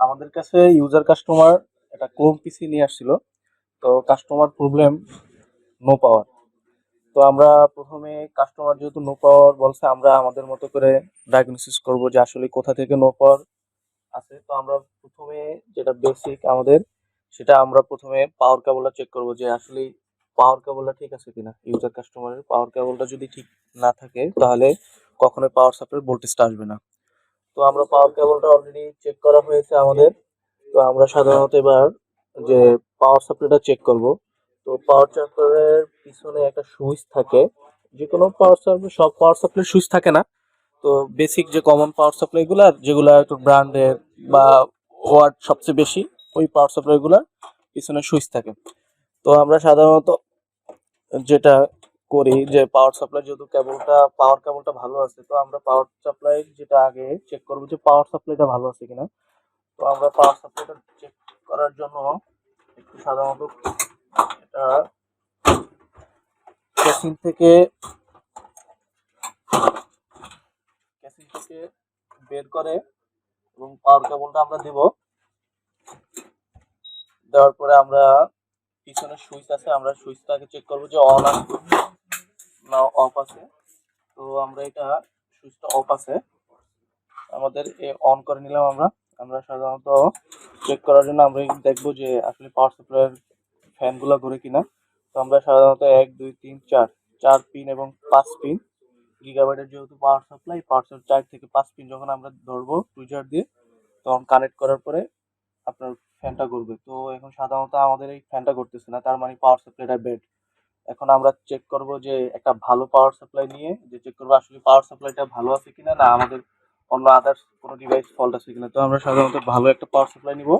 আমাদের কাছে user customer একটা ক্রোম পিসি নিয়ে আসছিল। তো কাস্টমার প্রবলেম নো পাওয়ার। তো আমরা প্রথমে কাস্টমার যেহেতু নো পাওয়ার বলছে, আমরা আমাদের মতো করে ডায়াগনোসিস করব যে আসলে কোথা থেকে নো পাওয়ার আছে। তো আমরা প্রথমে যেটা বেসিক আমাদের, সেটা আমরা প্রথমে পাওয়ার কেবলটা চেক করব যে আসলে পাওয়ার কেবলটা ঠিক আছে কিনা। ইউজার কাস্টমারের পাওয়ার কেবলটা যদি ঠিক না থাকে তাহলে কখনোই পাওয়ার সাপ্লাই ভোল্টেজটা আসবে না। তো আমরা পাওয়ার কেবলটা অলরেডি চেক করা হয়েছে আমাদের। তো আমরা সাধারণত এবার যে পাওয়ার সাপ্লাইটা চেক করব। তো পাওয়ার সাপ্লাইয়ের পিছনে একটা সুইচ থাকে। যে কোনো পাওয়ার সাপ্লাই, সব পাওয়ার সাপ্লাই সুইচ থাকে না। তো বেসিক যে কমন পাওয়ার সাপ্লাই গুলা, যেগুলা একটু ব্র্যান্ডের বা ওয়াট সবচেয়ে বেশি, ওই পাওয়ার সাপ্লাই গুলার পিছনে সুইচ থাকে। তো আমরা সাধারণত যেটা করি যে পাওয়ার সাপ্লাই যেহেতু পাওয়ার কেবলটা ভালো আছে, তো আমরা পাওয়ার সাপ্লাই যেটা আগে চেক করবো যে পাওয়ার সাপ্লাইটা ভালো আছে কিনা। তো আমরা পাওয়ার সাপ্লাইটা চেক করার জন্য একটু সাধারণত এটা ক্যাসিং থেকে বের করে এবং পাওয়ার কেবলটা আমরা দিব। দেওয়ার পরে আমরা পিছনে সুইচ আছে, আমরা সুইচটাকে চেক করবো যে অন আছে না অফ আছে। তো আমরা এটা সুইচটা অফ আছে, আমাদের অন করে নিলাম। আমরা আমরা সাধারণত চেক করার জন্য আমরা দেখবো যে আসলে পাওয়ার সাপ্লাইয়ের ফ্যানগুলো ঘুরে কিনা। তো আমরা সাধারণত 1 2 3 4 4 পিন এবং 5 পিন, গিগাবাইটের যেহেতু পাওয়ার সাপ্লাই, পাওয়ার সাপ্লাই 4 থেকে 5 পিন যখন আমরা ধরবো টুইজার দিয়ে, তখন কানেক্ট করার পরে আপনার ফ্যানটা ঘুরবে। তো এখন সাধারণত আমাদের এই ফ্যানটা ঘুরতেছে না, তার মানে পাওয়ার সাপ্লাইটা বেড। এখন আমরা চেক করব যে একটা ভালো পাওয়ার সাপ্লাই নিয়ে যে চেক করবো আসলে পাওয়ার সাপ্লাইটা ভালো আছে কিনা, না আমাদের অন্য আদার্স কোনো ডিভাইস ফল্ট আছে কিনা। তো আমরা সাধারণত ভালো একটা পাওয়ার সাপ্লাই নিব।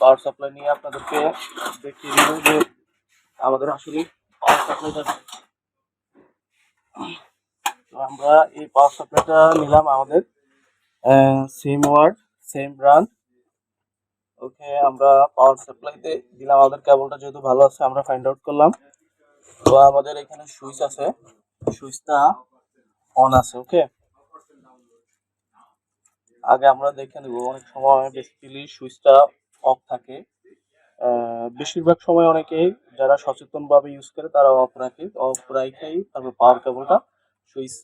পাওয়ার সাপ্লাই নিয়ে আপনাদেরকে দেখিয়ে দিব যে আমাদের আসলে পাওয়ার সাপ্লাইটা। তো আমরা এই পাওয়ার সাপ্লাইটা নিলাম আমাদের সেম ওয়ার্ড সেম ব্র্যান্ড। ওকে, আমরা পাওয়ার সাপ্লাইতে দিলাম, আমাদের কেবলটা যেহেতু ভালো আছে আমরা ফাইন্ড আউট করলাম। তো আমাদের এখানে সুইচ আছে, সুইচটা অন আছে। ওকে, আগে আমরা দেখে নিব। অনেক সময় বেসিক্যালি সুইচটা অফ থাকে, বেশিরভাগ সময় অনেকেই যারা সচেতন ভাবে ইউজ করে তারা অফ রাখে, অফ রাখাই তারপর পাওয়ার কেবলটা সুইচ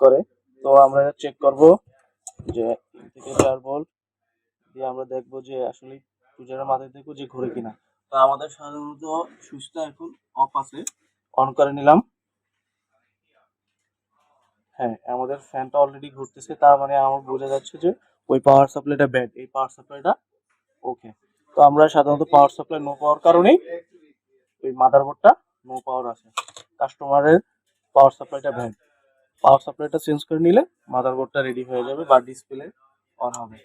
করে। তো আমরা চেক করব যে 3 থেকে 4 ভোল্ট দিয়ে আমরা দেখবো যে আসলে সুইচের মাথায় দেখবো যে ঘুরে কিনা। তো আমাদের সাধারণত সুইচটা এখন অফ আছে, অন করে নিলাম। হ্যাঁ, আমাদের ফ্যানটা অলরেডি ঘুরতেছে, তার মানে আমার বোঝা যাচ্ছে যে ওই পাওয়ার সাপ্লাইটা ব্যাড, এই পাওয়ার সাপ্লাইটা ওকে। তো আমরা সাধারণত পাওয়ার সাপ্লাই নো পাওয়ার কারণেই ওই মাদারবোর্ডটা নো পাওয়ার আছে, কাস্টমারের পাওয়ার সাপ্লাইটা ব্যাড। পাওয়ার সাপ্লাইটা চেঞ্জ করে নিলে মাদারবোর্ডটা রেডি হয়ে যাবে বা ডিসপ্লে অন হবে।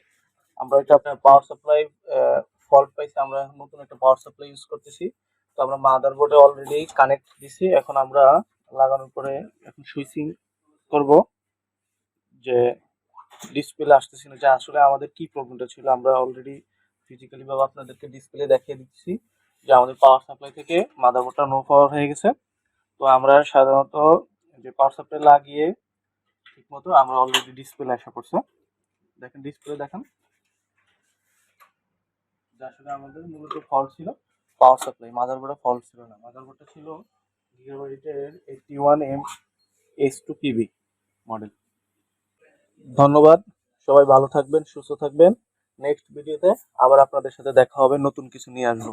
আমরা এটা আপনার পাওয়ার সাপ্লাই ফল্ট পাইছি, আমরা নতুন একটা পাওয়ার সাপ্লাই ইউজ করতেছি। তো আমরা মাদারবোর্ডে অলরেডি কানেক্ট দিছি, এখন আমরা লাগানোর পরে এখন সুইচিং করব যে ডিসপ্লে আসতেছে না, যে আসলে আমাদের কি প্রবলেমটা ছিল। আমরা অলরেডি ফিজিক্যালি ভাবে আপনাদেরকে ডিসপ্লে দেখিয়ে দিচ্ছি যে আমাদের পাওয়ার সাপ্লাই থেকে মাদারবোর্ডটা নো পাওয়ার হয়ে গেছে। তো আমরা সাধারণত যে পাওয়ার সাপ্লাই লাগিয়ে ঠিক মতো আমরা অলরেডি ডিসপ্লে আসা পড়ছে। দেখেন ডিসপ্লে দেখেন যে আসলে আমাদের মূলত ফল্ট ছিল পাওয়ার সাপ্লাই, মাদারবোর্ডে ফল্ট ছিল না। মাদারবোর্ডটা ছিল গিগাবাইটের 81M/S2PB মডেল। ধন্যবাদ, সবাই ভালো থাকবেন, সুস্থ থাকবেন। নেক্সট ভিডিওতে আবার আপনাদের সাথে দেখা হবে, নতুন কিছু নিয়ে আসবো।